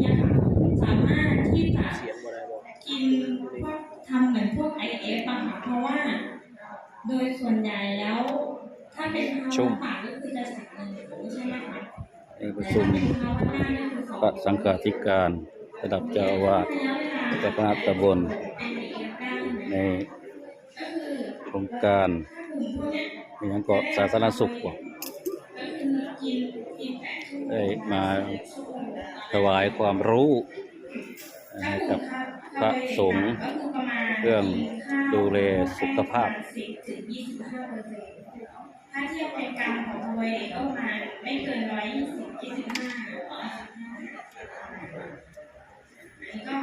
เนี่ยค่ะสามารถที่จะกินพวกทำเหมือนพวก IF อะค่ะเพราะว่าโดยส่วนใหญ่แล้วถ้าเป็นภาวะปากก็คือจะฉัน1 ใช่ไหมคะในประชุมพระสังฆาธิการระดับเจ้าอาวาสเจ้าคณะตำบลในโครงการมีอย่างเกาะสาธารณสุขได้มาถวายความรู้ให้กับพระสงฆ์เรื่องดูแลสุขภาพถ้าเทียบเป็นการของวัยเด็กก็ประมาณไม่เกิน120-25อันนี้ก็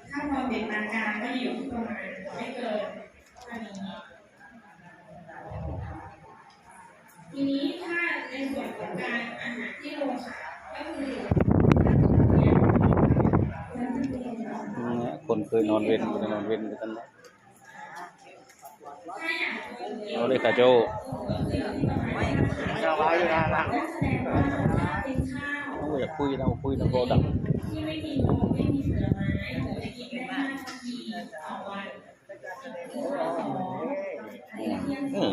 ถ้าพอเป็นทางการก็อยู่ที่ประมาณไม่เกินเท่านี้ทีนี้ถ้าในส่วนของการอาหารที่โรงขายก็คือคนเคยนอนเว้นก็จะนอนเว้นกันนะเราเลยค่ะโจอยากคุยนะคุยนะโบดังที่ไม่มีนมไม่มีผลไม้หรือจะกินได้5 นาทีต่อวัน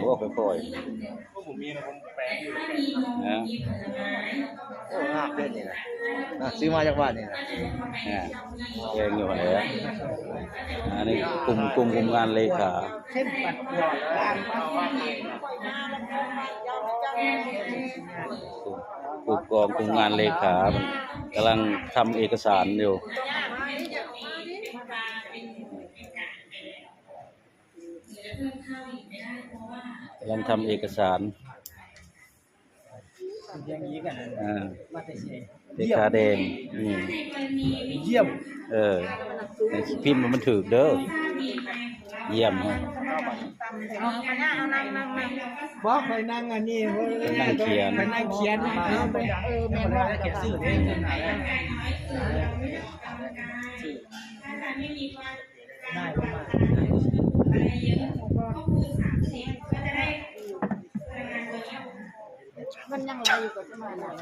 ว่าไปปล่อยผมมีนะผมแปลงอยู่นะโอ้งาบเล่นนี่นะซื้อมาจากบ้านนี่นะแกงอยู่ไหนอันนี้กลุ่มงานเลขาเข้มปัดยอดกลุ่มงานเลขากำลังทำเอกสารอยู่กำลังทำเอกสารเลขาแดงเยี่ยมพิมพ์มันถือเด้อเยี่ยมฮะบอกไปนั่งอันนี้นั่งเขียนไปนั่งเขียนแม่ว่าเขียนสื่อได้ขนาดไหนได้ประมาณอะไรเยอะก็คูณ30ก็จะได้พลังงานตัวนี้มันยังไรอยู่กับสมัยนั้น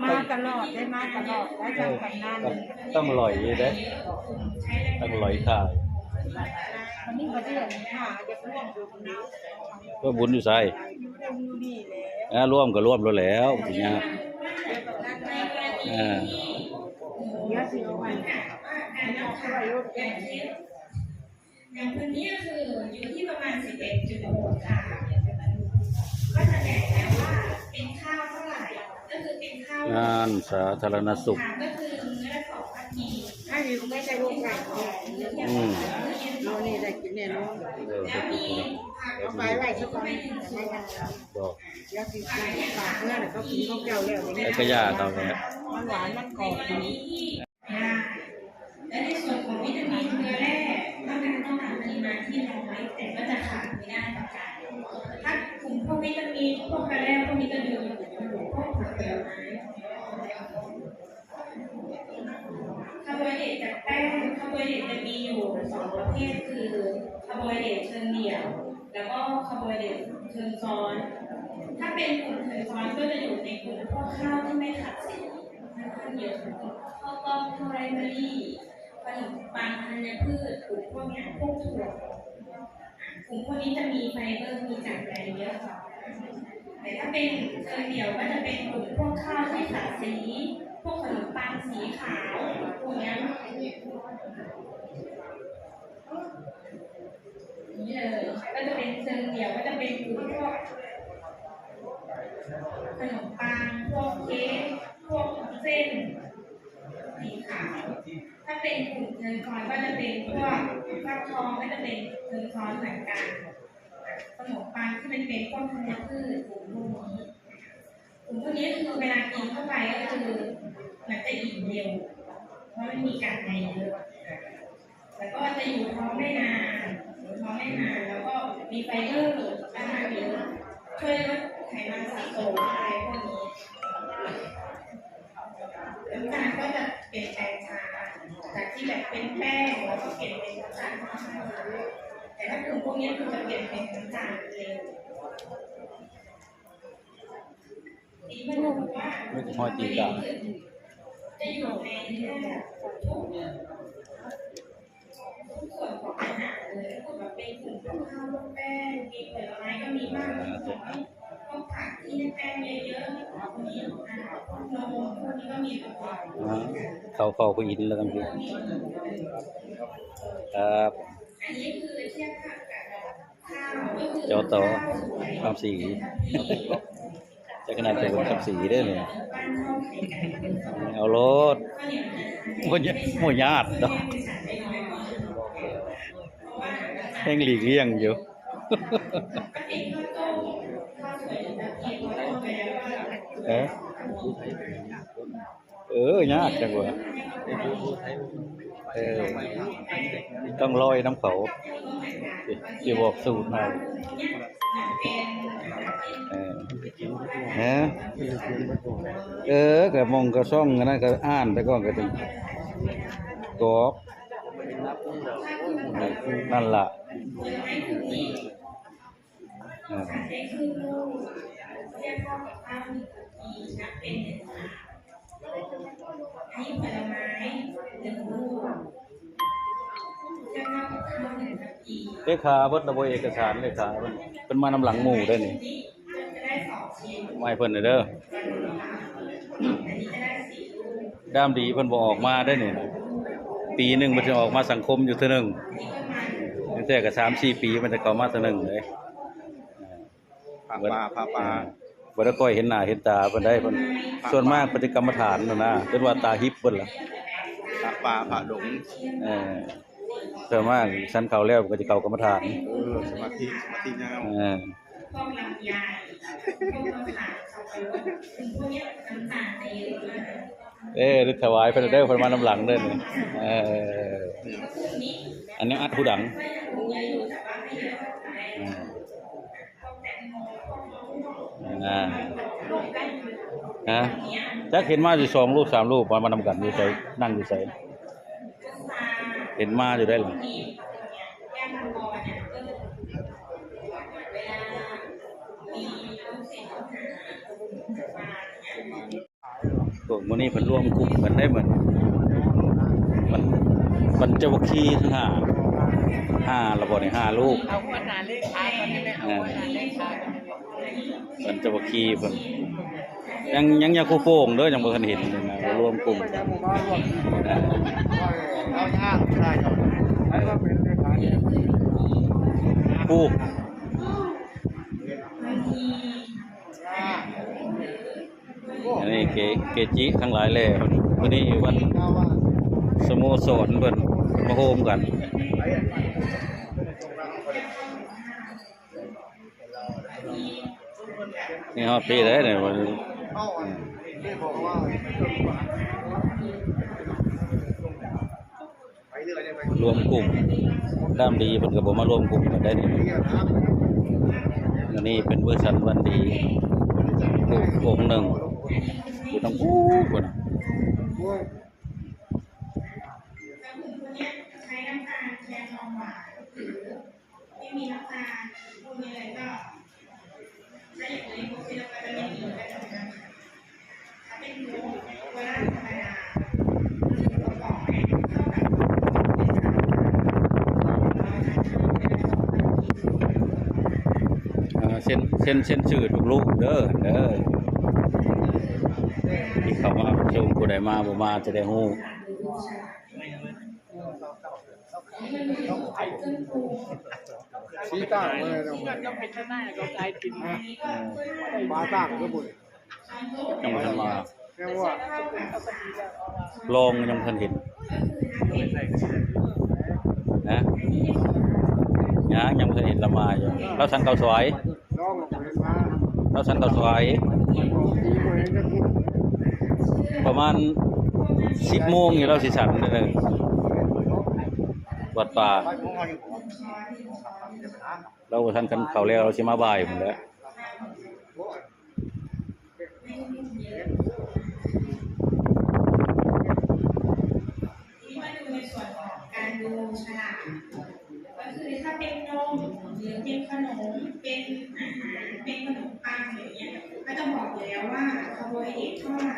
มาตลอดได้มาตลอดได้จังกันนานต้องอร่อยได้ต้องอร่อยถ่ายวันนี้มาเดือนค่ะจะร่วมดูนี้ก็บุญอยู่ใส่ร่วมก็ร่วมแล้วทีนี้อย่างคนนี้คืออยู่ที่ประมาณ11.6 ค่ะก็จะแบ่งแล้วว่าเป็นข้าวเท่าไหร่ก็คือเป็นข้าวงานสาธารณสุขก็คือมื้อละ2 นาทีถ้าอยู่ไม่ใช่ร่วมกันเรานี่ได้กินแน่นอนเอาไปไว้สักวันไม่กันบอกยาสีฟันปากเนื้อเนี่ยเขากินข้าวเจ้าแล้วอย่างนี้ไอ้ขยะตอนนี้มันหวานมันกรอบดีและในส่วนของวิตามินเกลือแร่ต้องการปริมาณที่น้อยแต่ก็จะขาดไม่ได้เหมือนกันถ้ากลุ่มพวกวิตามินพวกเกลือแร่พวกวิตามินพวกผักผลไม้คาร์โบไฮเดรตจากแป้งคาร์โบไฮเดรตจะมีอยู่2 ประเภทคือคาร์โบไฮเดรตเชิงเดี่ยวแล้วก็คาร์โบไฮเดรตเชิงซ้อนถ้าเป็นกลุ่มเชิงซ้อนก็จะอยู่ในกลุ่มพวกข้าวที่ไม่ขัดสีข้าวเยอะข้าวกล้องข้าวไรซ์เบอรี่ขนมปังธัญพืชกลุ่มพวกนี้พวกถั่วกลุ่มพวกนี้จะมีไฟเบอร์มีจากแรงเยอะแต่ถ้าเป็นเชิงเดี่ยวก็จะเป็นกลุ่มพวกข้าวที่ขัดสีพวกขนมปังสีขาวพวกนี้นี่เลยก็จะเป็นเชิงเดี่ยวก็จะเป็นกลุ่มพวกขนมปังพวกเค้กพวกเส้นสีขาวถ้าเป็นกลุ่มเชิงซ้อนก็จะเป็นพวกฟักทองก็จะเป็นเชิงซ้อนเหมือนกันขนมปังที่เป็นพวกธัญพืชกลุ่มพวกนี้คือเวลากินเข้าไปก็คือมันจะอิ่มเร็วเพราะมันมีกากใยเยอะแล้วก็จะอยู่ท้องได้นานแล้วก็มีไฟเบอร์อาหารเยอะช่วยลดไขมันสะสมอะไรพวกนี้น้ำตาลก็จะเปลี่ยนแปลงช้าจากที่แบบเป็นแป้งแล้วก็เปลี่ยนเป็นน้ำตาลแต่ถ้ากลุ่มพวกนี้คือจะเปลี่ยนเป็นน้ำตาลเร็วทีนี้ มันจะบอกว่า ไม่ห้อยตีนกา จะอยู่ในทุกส่วนของอาหารเลยแบบเป็นกลุ่มข้าวแป้งมีผลไม้ก็มีบ้างพวกผักที่แป้งเยอะๆพวกนี้นมพวกนี้ก็มีแบบว่า เข้าคุยอินแล้วกันพี่ครับ อันนี้คือเทียบกับข้าวก็คือ เจ้าต่อข้ามสีจะขนาดเจ้าข้ามสีได้เลย บ้านข้าวไข่ไก่ เอารถ ข้าวเหนียว โมญาติดอกแห้งหลีกเลี่ยงอยู่ ยากจังวะต้องลอยน้ำเขาจะบอกสูตรให้ก็มองก็ซ่องกันนะก็อ่านแต่ก็ก็ถึงกอบนั่นล่ะเลขาเพิ่นระบบเอกสารเลขาเพิ่นมานำหลังหมู่ได้นี่ไม่เพิ่นเด้อด้ามดีเพิ่นบ่ออกมาได้นี่ปีหนึงมันจะออกมาสังคมอยู่เทื่อนึงตั้งแต่ก็ 3-4 ปีมันจะเข้ามาเทื่อนึงเลยพาปลาบ่ได้ค่อยเห็นหน้าเห็นตาเพิ่นได้เพิ่นส่วนมากปฏิกรรมฐานนั่นนะจนว่าตาฮิปเพิ่นล่ะพาดงส่วนมากชั้นเข้าแล้วก็สิเข้ากรรมฐานสมาธิยาวพวกลำไยพวกมะขามสับปะรดพวกนี้น้ำตาลเยอะนึกถวายเพิ่นเด้อเพิ่นมานำหลังเด้อนี่อันนี้อัดผู้ดังจักเห็นมาอยู่2รูป3รูปมานำกันอยู่ไสนั่งอยู่ไสเห็นมาอยู่ได้หรอพวกมื้อนี้เพิ่นรวมกลุ่มกันได้เหมือนมันจะวัคคีทั้ง5ระบ่นี่5ลูกเอาหัวหน้าเลขาตอนนี้เอาหัวหน้าเลขามันจะวัคคีเพิ่นยังยาคู่โป่งเด้อยังบ่ทันเห็นเลยนะรวมกลุ่มเอายากได้เนาะให้ว่าเป็นเลขาเนี่ยผู้อันนี้เกจิทั้งหลายแหล่วันนี้วันสโมสรเพิ่นมาโฮมกันนี่ฮอดพี่ได้เนี่ยวันรวมกลุ่มด้ามดีเพิ่นก็บ่มารวมกลุ่มกันได้นี่อันนี้เป็นเวอร์ชันวันดีองค์หนึ่งอยู่ตรงอู้พุ่นใช้น้ำตาลแทนนมหวานหรือไม่มีน้ำตาลพวกนี้อะไรก็ใช้อย่างนี้พวกที่เราจะไม่มีก็จะเป็นถ้าเป็นโน้ตเวลาธรรมดาประกอบเท่ากับเส้นชื่อทุกลูกเด้อที่เขามาชมผู้ใดมาบ่มาจะได้ฮู้ชี้ตั้งเลยเนาะก็เป็นหน้าก็กลายกินปลาตั้งก็บุญยังบ่ทันมาแค่ว่าลองยังทันเห็นนะยังบ่ทันเห็นละมาอยู่เราสั่งข้าวสวยเราสั่งข้าวสวยประมาณ 10 โมงนี่เราสิสั่งเด้อวัดป่าเราท่านกันเข้าแล้วเราสิมาบ่ายพุ่นแหละมาดูในส่วนของการดูฉลากก็คือถ้าเป็นนมหรือเป็นขนมเป็นอาหารเป็นขนมปังอย่างเงี้ยก็จะบอกแล้วว่าเขา เดตเท่าไหร่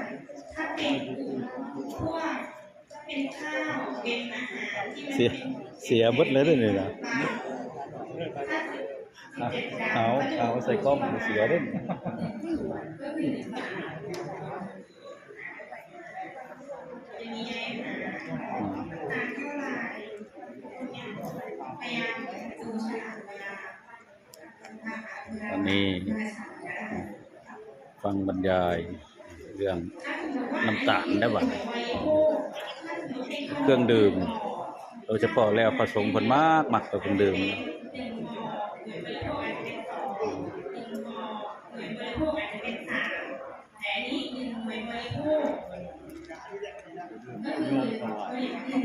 ถ้าเป็นกลุ่มพวกเป็นข้าวเป็นอาหารที่มันเป็น เสียเบิดเลยเด้อนี่นะ ถ้า17 เอาใส่กล้องเสียเด้อ ก็คือ1 บาทจะมีอะไรนะตามเท่าไหร่พยายามดูฉลากเวลา อันนี้ฟังบรรยายเรื่องน้ำตาลได้บ่เครื่องดื่มโดยเฉพาะแล้วผสมผลมากมักกับเครื่องดื่ม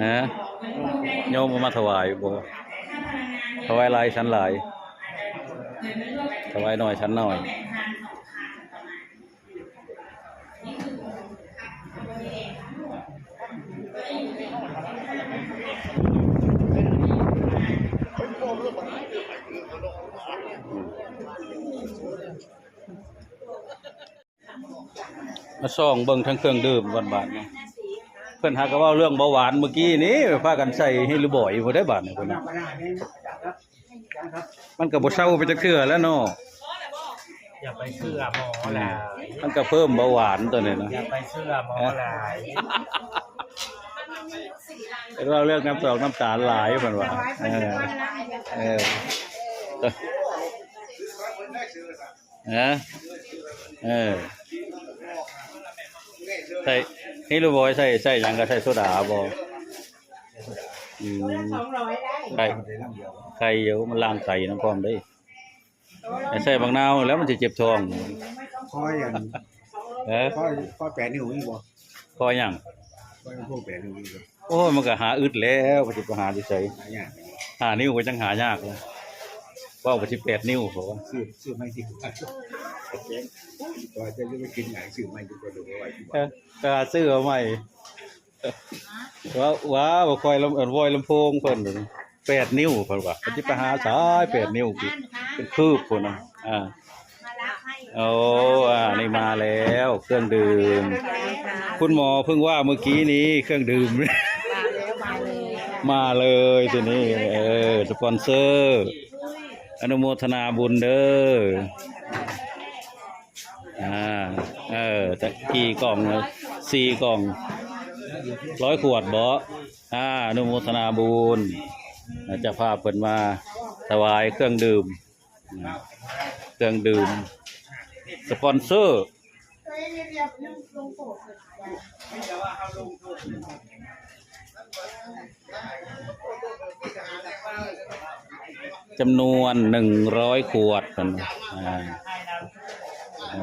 นะโยมมาถวายบ่ถวายหลายชั้นหลายถวายหน่อยชั้นหน่อยมาส่องเบิ่งทั้งเครื่องดื่มบาดๆนะเพิ่นหาก็เว้าเรื่องเบาหวานเมื่อกี้นี้พากันใส่ให้หรือบ่อยบ่ได้บาดนี่เพิ่นน่ะมันก็บ่เซาไปจักเทื่อแล้วเนาะ อย่าไปเชื่อหมอหลาย มันก็เพิ่มเบาหวานตัวนี้นะ อย่าไปเชื่อหมอหลาย เราเรื่องน้ำตกน้ำตาลหลายเพิ่นว่าเออใส่นี่รู้บ่ใส่หยังก็ใส่โซดาบ่ไข่เดี๋ยวมันล้างไข่น้ำพร้อมได้ใส่บางนาวแล้วมันสิเจ็บท้อง คอยอย่างคอย8 นิ้วนี่บ่ คอหยัง คอยพวก8 นิ้วนี่บ่ โอ้ยมันก็หาอึดแล้วก็สิไปหาที่ไส หายาก หานิ้วก็จังหายากเลยเว้าก็สิ8นิ้วเพราะว่า ซื้อไม่ดีกว่าตัวจะไปกินไหนซื้อไม่ดีกว่าดูไว้ที่บ้าน ก็หาซื้อเอาใหม่ว้าบ่ค่อยลำวอยลำโพงเพิ่น8นิ้วเพิ่นว่าก็สิไปหาสาย8นิ้วเป็นคืบพุ่นน่ะโอ้นี่มาแล้วเครื่องดื่มคุณหมอเพิ่งว่าเมื่อกี้นี้เครื่องดื่มมาเลยทีนี้สปอนเซอร์อนุโมทนาบุญเด้อแต่กี่กล่อง4 กล่อง100 ขวดบ่อนุโมทนาบุญจะพาเพิ่นมาถวายเครื่องดื่มสปอนเซอร์จำนวน100 ขวดกัน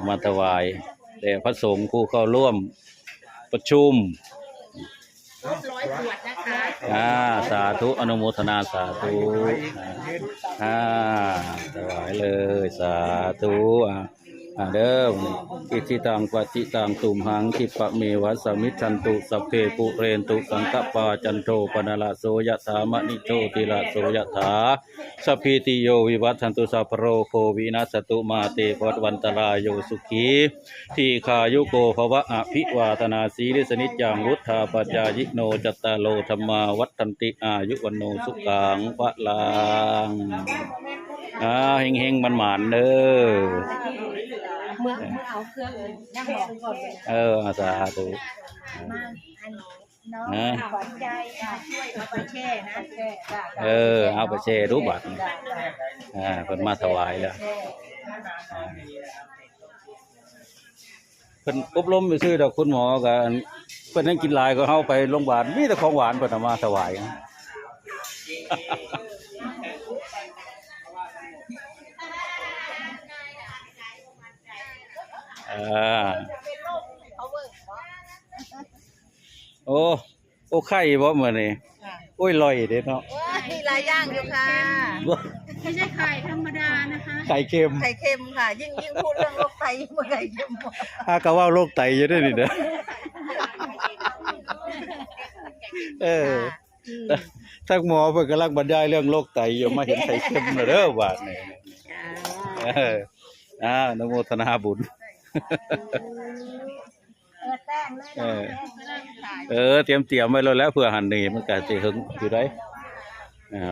มาถวายแต่พระสงฆ์ผู้เข้าร่วมประชุม100 ขวดนะคะ สาธุอนุโมทนาสาธุถวายเลยสาธุเด้ออิทิตังปฏิตังตุมหังคิปะเมวะสมิจฉันตุสัพเพปุเรนตุสังกปาจันโทปนะละโสยถามณิโชติละโสยถาสัพพิติโยวิวัฏชันตุสัพพโรโควินัสตุมาเตภวัตวันตรายโยสุขีทีคายุโกภวะอภิวาทนาสีริสนิจจังวุฒาปัจจายิโนจัตตาโลธรรมาวัฏฏันติอายุวันโนสุขังพะลังเฮงๆมันหมานเด้อเมื่อเอาเครื่องย่างหอมก่อนสาธุมาอันน้องขวัญใจช่วยเอาไปแช่นะเอาไปแช่รูปบัตรเพิ่นมาถวายแล้วเพิ่นอบรมไปซื้อดอกคุณหมอกันเพิ่นนั่งกินหลายก็เฮาไปโรงพยาบาลมีแต่ของหวานเพิ่นเอามาถวายโอ้ไข่บ่มื้อนี้โอ้ยลอยเด้เนาะมีหลายอย่างอยู่ค่ะไม่ใช่ไข่ธรรมดานะคะไข่เค็มค่ะยิ่งพูดเรื่องโรคไตเมื่อไข่เค็มก็ว่าโรคไตอยู่ด้วยนี่เด้อถ้าหมอเพิ่นกำลังบรรยายเรื่องโรคไตอยู่มาเห็นไข่เค็มเด้อบาดนี้อนุโมทนาบุญ เตรียมไว้แล้วเพื่อหันนี่มันก็สิหึงอยู่ได้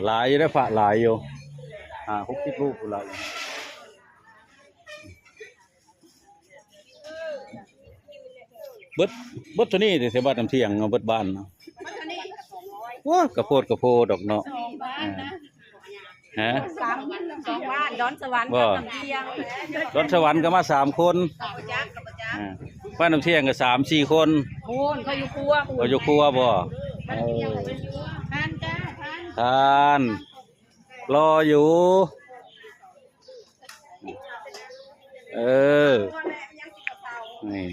หลายอยู่ได้พระหลายอยู่60รูปพุ่นล่ะเบิดตัวนี้สิบ้านน้ำเที่ยงเนาะเบิดบ้านเนาะโอ้กระโพดดอกเนาะฮะ 2 บ้านดอนสวรรค์กับน้ำเที่ยง รถสวรรค์ก็มา3 คนบ้านน้ำเที่ยงก็3-4 คน โอ้นเขาอยู่ครัว เราอยู่ครัวบ่ทานจ้าทาน ทานรออยู่นี่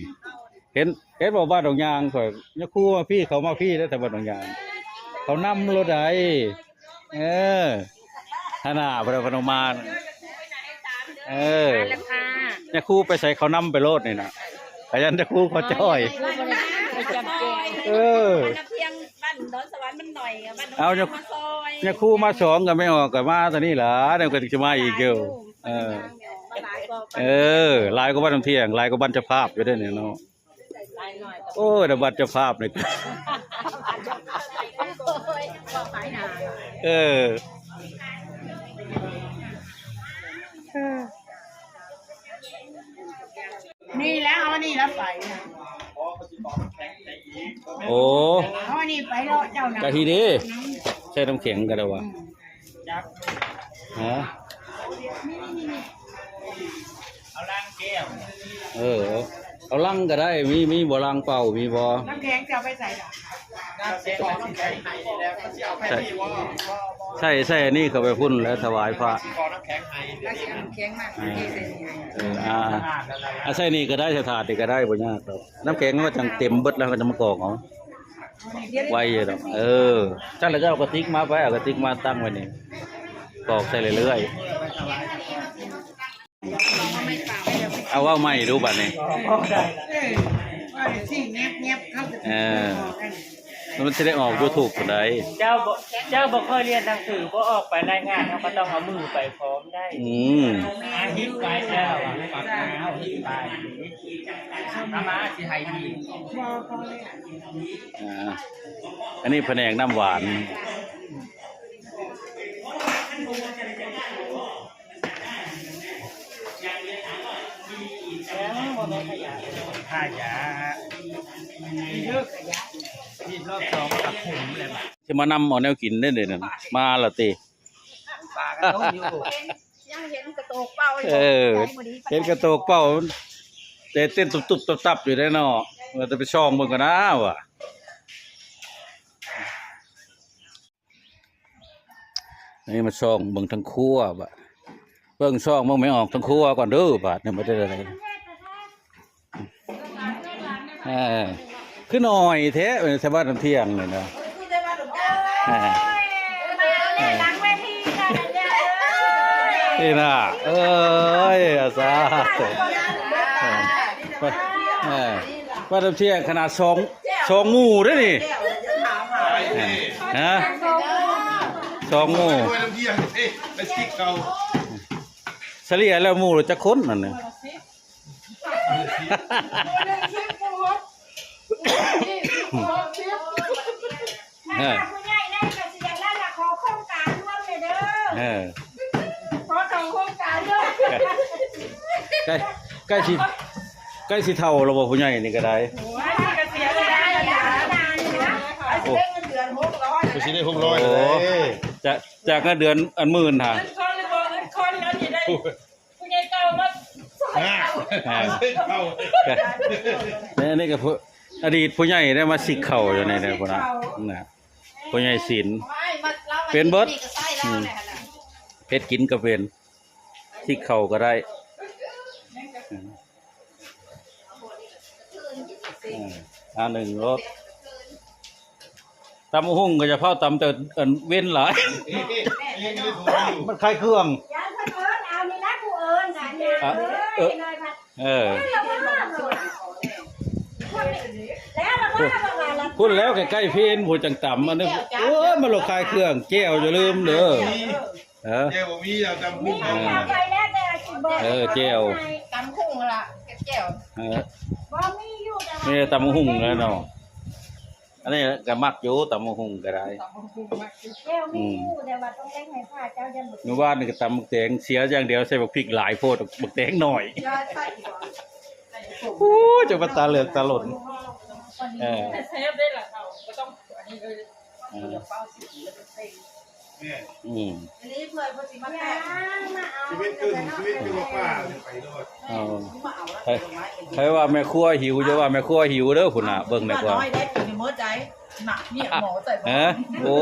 เห็นบอกบ้านดอกยางข่อยเนี่ยครูมาพี่เขามาพี่แล้วแต่บ้านดอกยางเขานำรถใดขนาดพระนมมาเนี่ยครูไปใส่เขานำไปโลดนี่นะขยันจะครูเขาจ้อยน้ำเที่ยงบ้านดอนสวรรค์มันหน่อยบ้าน เอาเนี่ยครูมา2ก็ไม่ออกก็มาตอนนี้ล่ะเดี๋ยวก็จะมาอีกเกี่ยวลายก็บ้านน้ำเที่ยงลายก็บ้านเจ้าภาพอยู่ด้วยเนี่ยเนาะโอ้เดี๋ยวบ้านเจ้าภาพเนี่ยนี่แล้วเอานี่แล้วไปโอ้เอานี่ไปแล้วเจ้านะกะทีนี้ใช้น้ำแข็งกันแล้ววะฮะเอาล้างแก้วเอาลังก็ได้มีบ่ลังเป่ามีบ่น้ำแข็งจะไปใส่ใส่นี่เข้าไปพุ่นแล้วถวายพระใส่นี่ก็ได้ถาดนี่ก็ได้บ่ยากครับน้ำแข็งมันจังเต็มเบิดแล้วก็จะมากรอกเอาไว้อยู่ดอกจังแล้วก็เอากระติกมาไปเอากระติกมาตั้งไว้นี่กรอกใส่เรื่อยๆเอาว่าไม่รู้บัดนี้มันจะได้ออกดูถูกคนใดเจ้าบอกเคยเรียนหนังสือก็ออกไปรายงานเขาก็ต้องเอามือไปพร้อมได้ฮิปไปแล้วปากน้ำฮิปไปน้ำมาสิไฮดีอันนี้แผนกน้ำหวานขยะเยอะขยะที่รอบ2กับผมเลยจะมานำเอาแนวกินได้เลยนะมาละตีปลาก็ต้องอยู่ยังเห็นกระโตกเป้าเห็นกระโตกเป้าเต้นตุบๆตับๆอยู่ได้เนาะเราจะไปช่องมึงกันนะวะนี่มาช่องเบิ่งทั้งครัวบะเบิ่งช่องมึงไม่ออกทั้งครัวก่อนเด้อบาดเนี่ยไม่ได้อะไรคือหน่อยเทะเป็นชาวบ้านน้ำเที่ยงเลยนะนี่นะอาซาบ้านน้ำเที่ยงขนาด2 หมู่ด้วยนี่ฮะ2 หมู่เฉลี่ยแล้วหมู่จะค้นนั่นเนี่ยผู้ใหญ่ได้ก็สิได้ละขอโครงการร่วมเลยเด้อขอโครงการด้วยใกล้สิเท่าเราบอกผู้ใหญ่นี่ก็ได้เสียเลยโอ้เงินเดือน600ไปสิได้600เลยจากเงินเดือนอันหมื่นค่ะคนแล้วสิได้ผู้ใหญ่เก่ามานี่ก็อดีตผู้ใหญ่ได้มาสิกเข่าอยู่ในพวกนั้นนะผู้ใหญ่ศิลป์เป็นเบิร์ดเพชรกินก็เป็นสิกเข่าก็ได้1 รถตำหุ่งก็จะเผาตำแต่เว้นหลายมันคล้ายเครื่องพูดแล้วใกล้ๆเพี้ยนผู้จังต่ำมันนึกมันหลอกคลายเครื่องแก้วอย่าลืมเด้อแก้วมีอย่าตำพุ่งแก้วตำพุ่งละแก้วบ่มีอยู่แต่ นี่ตำบักหุ่งแล้วเนาะอันนี้ก็มักอยู่ตำบักหุ่งก็ได้ แก้วไม่รู้แต่ว่าต้องแจ้งให้พระเจ้าจะหมด เมื่อวานนี่ก็ตำบักแตงเสียอย่างเดียวใส่บักพริกหลายโพดบักแตงหน่อยโอ้ยจะมาตาเหลือกตาหล่นเออ เซฟได้ล่ะเขาก็ต้องอันนี้เลย เนี่ย อันนี้เพื่อนเพิ่นสิมาแก้ ชีวิตขึ้นชีวิตอยู่กับป้าไปรอด เอาใครว่าแม่ครัวหิวจะว่าแม่ครัวหิวเด้อพุ่นน่ะเบิ่งดีกว่า น้อยได้กินมื้อใจหนักเนี่ยหมอใส่ ฮะโอ้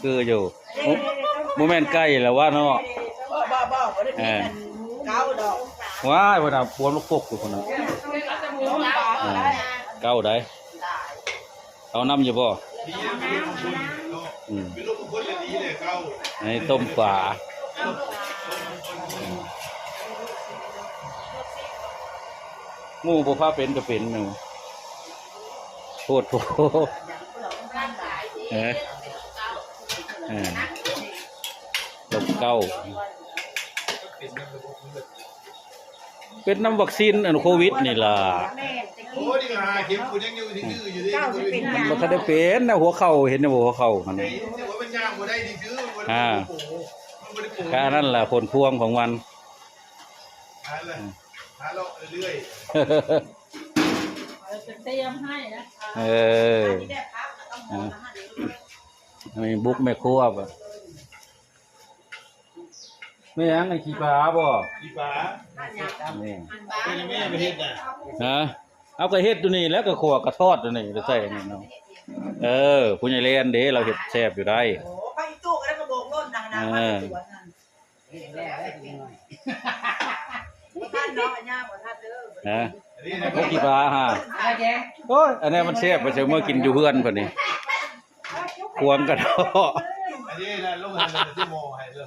คืออยู่บ่แม่นใกล้แล้วว่าเนาะ บ่บ่ได้กินเก้าดอก ว้ายพุ่นน่ะปวนลูกปกอยู่พุ่นน่ะเก้าได้เอาน้ำอยู่บ่ ดีนะเป็นลูกคนละดีเลยเขา ให้ต้มปลาหมู่บ่พาเป็นก็เป็นหนูโพดโพลบเก้าเป็นน้ำวัคซีนอันโควิดนี่ล่ะ โอ้นี่ก็หาเข็มคุณยังอยู่ที่ดื้ออยู่ดิ มันบ่ทันได้เป็นนะหัวเข่าเห็นนะหัวเข่ามัน แต่ว่ามันยากบ่ได้ดีคือมันบ่ได้ปลูก แค่นั้นแหละผลพวงของมัน หาเลยหาเลาะเรื่อย เตรียมให้นะ มีบุกแม่ครัวบ่ไม่ยังไอ้ขี้ปลาบ่ ดีป๋า นี่ เป็นแม่ไปเฮ็ดน่ะ ฮะเอาก็เฮ็ดตัวนี้แล้วก็ขัวกระทอดตัวนี้จะใส่นี่เนาะผู้ใหญ่เล่นเด้เราเฮ็ดแซ่บอยู่ได้ โอ้ไปตู้ก็ได้กระโบกโลดนางๆมาสวนนั่นท่านเนาะย่าบ่ท่านเด้อ ฮะ อันนี้นะ พวกขี้ปลาฮะโอ้ยอันนี้มันแซ่บไปเสิเมื่อกินอยู่เฮือนเพิ่นนี่ควงกระทอด อันนี้นะลูกหันเลยที่โมให้เลย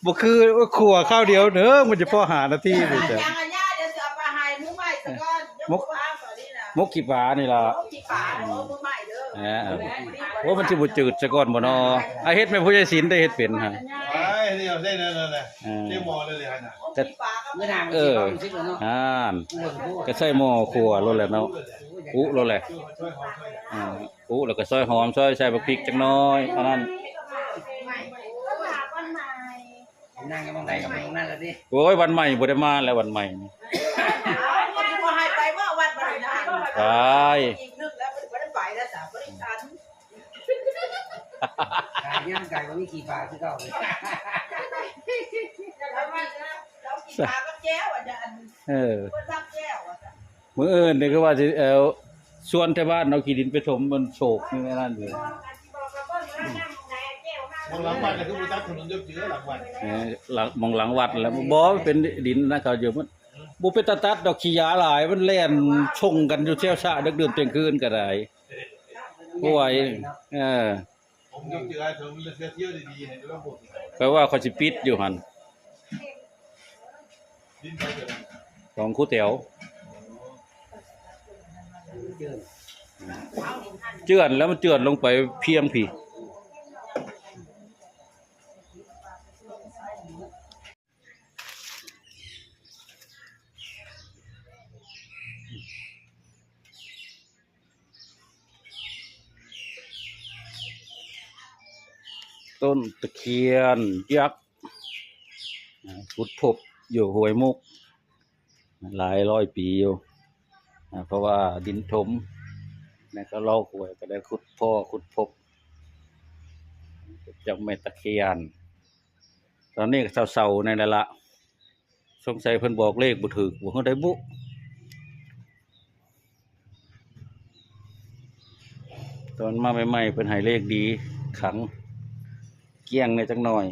บ่คือขัวข้าวเดียวเด้อมันจะพอหานาทีนี่จ้ะ ยังย่าเดี๋ยวสิเอาไปให้มื้อใหม่ซะก่อนยกวางก่อนนี่นะ มกขี้ปลานี่ล่ะ ที่ป่ามื้อใหม่เด้อ โอ้มันสิบ่จืดซะก่อนบ่เนาะอ่ะเฮ็ดแม่ผู้ใหญ่ศิลป์ได้เฮ็ดเป็นฮะ ไปนี่เอาได้นั่นน่ะที่โมเลยฮะน่ะ แต่ เมื่อนาน อ่านก็ใส่หม้อครัวโลดแหละเนาะอุโลดแหละอุแล้วก็ซอยหอมซอยใส่บักพริกจักหน้อยอันนั้น นั่งกันตรงไหนกับตรงนั้นแล้วดิ โอ้ยวันใหม่บ่ได้มาแล้ววันใหม่นี่ คนที่บ่ให้ไปเมื่อวันบ่ได้นะ ไป อีกนึกแล้วบ่ได้ไปแล้วจ้ะบ่ได้ทัน กายย่างกายวันนี้ขี่ป่าคือเก่าเลย เรากินปลากับแก้วอ่ะจ้ะอัน เออ เพิ่นทักแก้วอ่ะจ้ะ มื้ออื่นนี่ก็ว่าสิชวนแต่บ้านเอาขี้ดินไปถมมันโศกนี่นั่นอยู่ มองหลังวัดน่ะคือบ่ตัดถนนเยอะๆหลังวัด หลังมองหลังวัดแล้วบ่เป็นดินนะเขาอยู่มันบ่เป็นตาตัดดอกขี้ยาหลายมันแล่นชงกันอยู่เช้าชาดึกดื่นเที่ยงคืนก็ได้บ่ไหวผมเยอะๆผมเลือกเที่ยวดีๆให้ระบบ แปลว่าเขาสิปิดอยู่หั่น ดินไปเถอะ ของครูแต๋วเจือนแล้วมันเจือนลงไปเพียงพี่ต้นตะเคียนยักษ์ขุดพบอยู่ห้วยมุกหลายร้อยปีอยู่เพราะว่าดินถมเนี่ยก็ลอกห้วยก็ได้ขุดพบจากแม่ตะเคียนตอนนี้ก็เศร้าๆในนั่นละสงสัยเพิ่นบอกเลขบ่ถูกบ่ฮู้ได้บุตอนมาใหม่ๆเพิ่นให้เลขดีขังเกี้ยงในจักหน่อย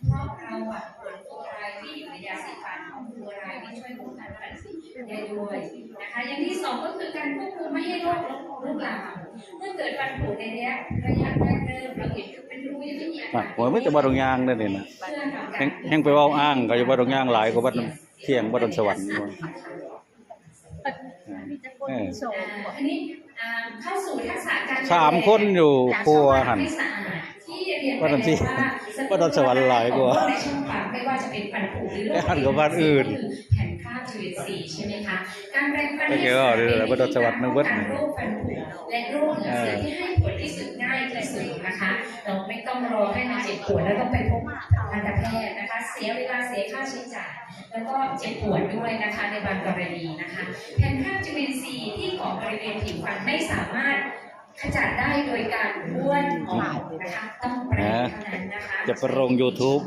เพราะเราอ่ะผลโฟรายที่อยู่ในยาสีฟันของโฟรายที่ช่วยป้องกันฟันสีได้ด้วยนะคะอย่างที่สองก็คือการควบคุมไม่ให้โรคลุกลามเมื่อเกิดฟันผุในระยะแรกเริ่มเราเห็นเป็นรูยังไม่มีอาการ โอ้ยไม่แต่บ่ดงยางนั่นนี่นะแฮงไปเว้าอ้างก็อยู่บ่ดงยางหลายกว่าบัดนั้น เคียงบ่ดอนสวรรค์บ่ มีแต่คนที่ส่ง อันนี้เข้าสู่ทักษะการ สามคนอยู่ครัวหั่น ให้สะอาดที่เรียนไป ว่าดอนที่ แล้ว ว่าดอนสวรรค์หลายกว่า ในช่องปากไม่ว่าจะเป็นฟันผุหรือโรค หั่นกับบ้านอื่น แผ่นคราบจุลินทรีย์ใช่ไหมคะการแปรงฟัน แต่แกก็เอาเรื่องอะไรว่าดอนสวรรค์นึกว่า โรคฟันผุและโรคเหงื่อเสียที่ให้ผลที่สุดง่ายที่สุดนะคะเราไม่ต้องรอให้มันเจ็บปวดแล้วต้องไปพบทันตแพทย์นะคะเสียเวลาเสียค่าใช้จ่ายแล้วก็เจ็บปวดด้วยนะคะในบางกรณีนะคะแผ่นคราบจุลินทรีย์ที่เกาะบริเวณผิวฟันไม่สามารถขจัดได้โดยการบ้วนออกนะคะต้องแปรงเท่านั้นนะคะ จะไปลง YouTube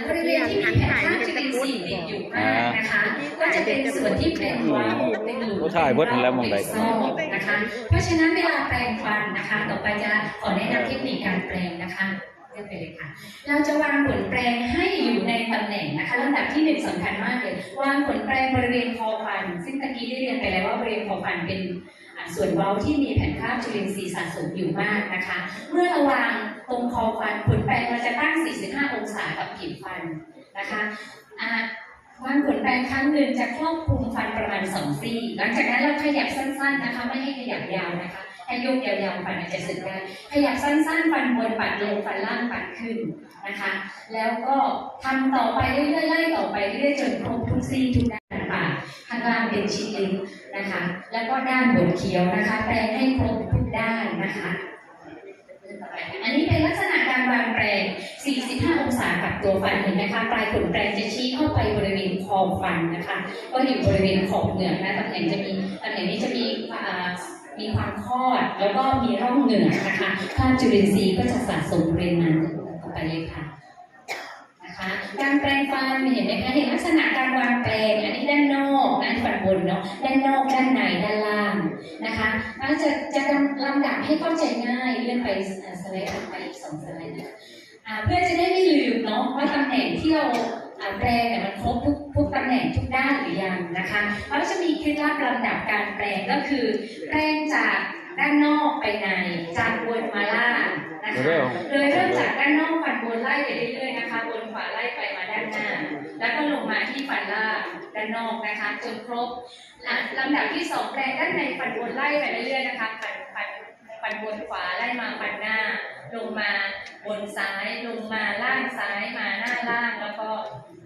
บริเวณที่มีแผ่นคราบจุลินทรีย์ติดอยู่มากนะคะก็จะเป็นส่วนที่เป็นเว้าเป็นหลุม เขาถ่ายเบิดแล้วมองใด ซอกนะคะ เพราะฉะนั้นเวลาแปรงฟันนะคะ ต่อไปจะขอแนะนำเทคนิคการแปรงนะคะเลือกไปเลยค่ะ เราจะวางผลแปรงให้อยู่ในตำแหน่งนะคะลำดับที่หนึ่งสำคัญมากเลยวางผลแปรงบริเวณคอฟัน ซึ่งตะกี้ได้เรียนไปแล้วว่าบริเวณคอฟันเป็นส่วนเว้าที่มีแผ่นคราบจุลินทรีย์สะสมอยู่มากนะคะ เมื่อเราวางตรงคอฟันผลแปรงมันจะตั้ง 45 องศากับผิวฟันนะคะวางผลแปรงครั้งหนึ่งจะครอบคลุมฟันประมาณ2 ซี่หลังจากนั้นเราขยับสั้นๆนะคะไม่ให้ขยับยาวนะคะให้โยกยาวๆฟันอาจจะสึกได้ขยับสั้นๆฟันบนปัดลงฟันล่างปัดขึ้นนะคะแล้วก็ทำต่อไปเรื่อยๆไล่ต่อไปเรื่อยๆจนครบทุกซี่ทุกด้านปากข้างล่างเป็นชิ้นลิ้นนะคะแล้วก็ด้านบนเคี้ยวนะคะแปรงให้ครบทุกด้านนะคะอันนี้เป็นลักษณะการวางแปรง 45 องศากับตัวฟันเห็นไหมคะปลายขนแปรงจะชี้เข้าไปบริเวณขอบฟันนะคะก็อยู่บริเวณขอบเหงือกนะตำแหน่งนี้จะมีความคลอดแล้วก็มีร่องเหงือกนะคะคราบจุลินทรีย์ก็จะสะสมบริเวณนั้นต่อไปเลยค่ะนะคะการแปรงฟันเห็นไหมคะเห็นลักษณะการวางแปรงอันนี้ด้านนอกด้านฟันบนเนาะด้านนอกด้านในด้านล่างนะคะแล้วจะลำดับให้เข้าใจง่ายเลื่อนไปสไลด์ถัดไปอีก2 สไลด์นะเพื่อจะได้ไม่ลืมเนาะว่าตำแหน่งที่เราแปรงเนี่ยมันครบทุกตำแหน่งทุกด้านหรือยังนะคะแล้วจะมีเคล็ดลับลำดับการแปรงก็คือแปรงจากด้านนอกไปในจากบนมาล่างนะคะโดยเริ่มจากด้านนอกฟันบนไล่ไปเรื่อยๆนะคะบนขวาไล่ไปมาด้านหน้าแล้วก็ลงมาที่ฟันล่างด้านนอกนะคะจนครบลำดับที่2แปรงด้านในฟันบนไล่ไปเรื่อยๆนะคะฟันบนขวาไล่มาฟันหน้าลงมาบนซ้ายลงมาล่างซ้ายมาหน้าล่างแล้วก็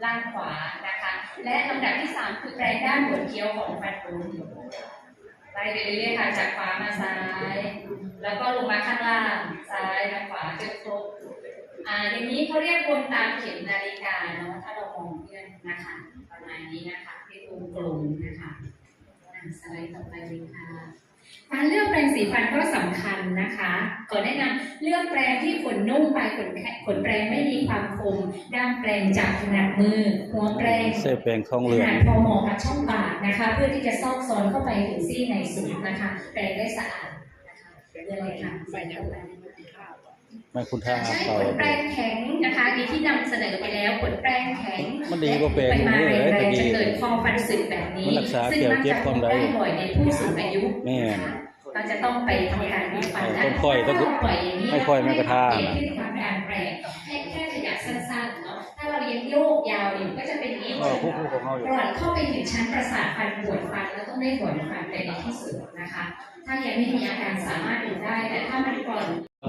ล่างขวานะคะและลำดับที่3คือแปรงด้านบนเคี้ยวของฟันบนไล่ไปเรื่อยๆค่ะจากขวามาซ้ายแล้วก็ลงมาข้างล่างซ้ายมาขวาจนครบอย่างนี้เขาเรียกวนตามเข็มนาฬิกาเนาะถ้าเรามองเพื่อนนะคะประมาณนี้นะคะเป็นวงกลมนะคะสไลด์ต่อไปเลยค่ะการเลือกแปรงสีฟันก็สำคัญนะคะก่อนแนะนำเลือกแปรงที่ขนนุ่มปลายขนแปรงไม่มีความคมด้ามแปรงจับขนาดมือหัวแปรง เส้นแปลงทองเห ข ลือง นาดพอเหมาะกับช่องปากนะคะ เพื่อที่จะซอกซอนเข้าไปถึงซี่ในสุดนะคะแปรงได้สะอาดนะคะเรื่องอะไรค่ะใส่เข้าไป ไม่คุณท่า ใช้ เขา ขนแปรงแข็งนะคะดีที่นำเสนอไปแล้วขนแปรงแข็ง มันดีกว่าแปรง ไปมา มือเลย แร ตะ งๆ กี้ จะเกิดคอฟันสึกแบบนี้ มันรักษา ซึ่ง แก้ว มัก เจ็ จะ บ พ ความ บ ใด ได้บ่อยในผู้สูงอายุ แม่น นะคะเราจะต้องไปทำการดีฟันนะ ต้องค่อยต้อง ปล่อยอย่างนี้ ไม่ค่อยไม่กระทา เปลี่ยนพฤติกรรมการแปรงแค่ขยับสั้นๆเนาะถ้าเรายังโยกยาวอยู่ก็จะเป็นอย่างนี้ คู่ของเขาอยู่ ปล่อยเข้าไปถึงชั้นประสาทฟันปวดฟันแล้วต้องได้ถอนฟันไปในที่สุดนะคะ ถ้ายังไม่มีอาการสามารถดูได้แต่ถ้ามันปล่อย อ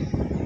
เ